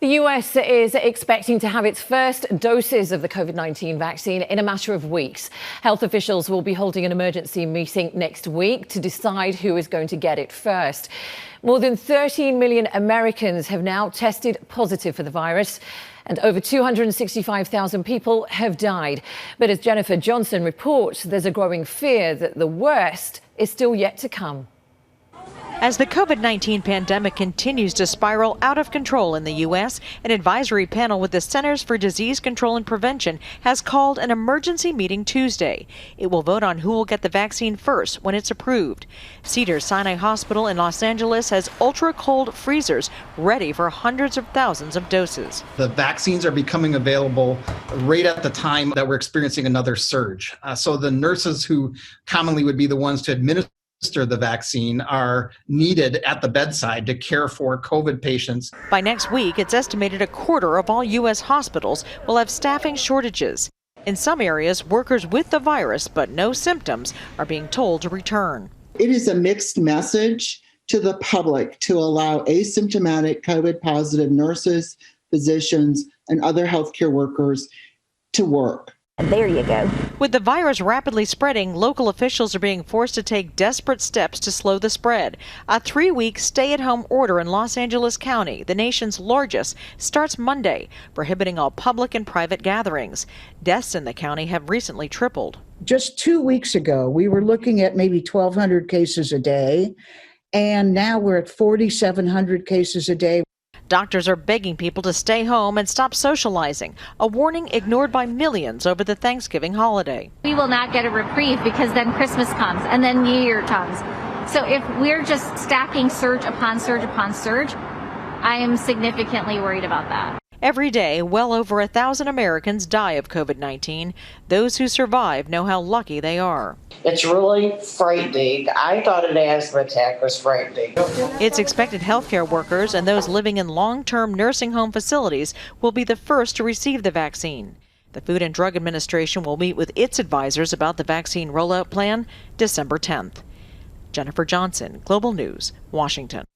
The US is expecting to have its first doses of the COVID-19 vaccine in a matter of weeks. Health officials will be holding an emergency meeting next week to decide who is going to get it first. More than 13 million Americans have now tested positive for the virus, and over 265,000 people have died. But as Jennifer Johnson reports, there's a growing fear that the worst is still yet to come. As the COVID-19 pandemic continues to spiral out of control in the U.S., an advisory panel with the Centers for Disease Control and Prevention has called an emergency meeting Tuesday. It will vote on who will get the vaccine first when it's approved. Cedars-Sinai Hospital in Los Angeles has ultra-cold freezers ready for hundreds of thousands of doses. The vaccines are becoming available right at the time that we're experiencing another surge. So the nurses who commonly would be the ones to administer the vaccine are needed at the bedside to care for COVID patients. By next week, it's estimated a quarter of all U.S. hospitals will have staffing shortages. In some areas, workers with the virus but no symptoms are being told to return. It is a mixed message to the public to allow asymptomatic COVID positive nurses, physicians, and other healthcare workers to work. And there you go. With the virus rapidly spreading, local officials are being forced to take desperate steps to slow the spread. A 3-week stay-at-home order in Los Angeles County, the nation's largest, starts Monday, prohibiting all public and private gatherings. Deaths in the county have recently tripled. Just 2 weeks ago, we were looking at maybe 1,200 cases a day, and now we're at 4,700 cases a day. Doctors are begging people to stay home and stop socializing, a warning ignored by millions over the Thanksgiving holiday. We will not get a reprieve because then Christmas comes and then New Year comes. So if we're just stacking surge upon surge upon surge, I am significantly worried about that. Every day, well over 1,000 Americans die of COVID-19. Those who survive know how lucky they are. It's really frightening. I thought an asthma attack was frightening. It's expected healthcare workers and those living in long-term nursing home facilities will be the first to receive the vaccine. The Food and Drug Administration will meet with its advisors about the vaccine rollout plan December 10th. Jennifer Johnson, Global News, Washington.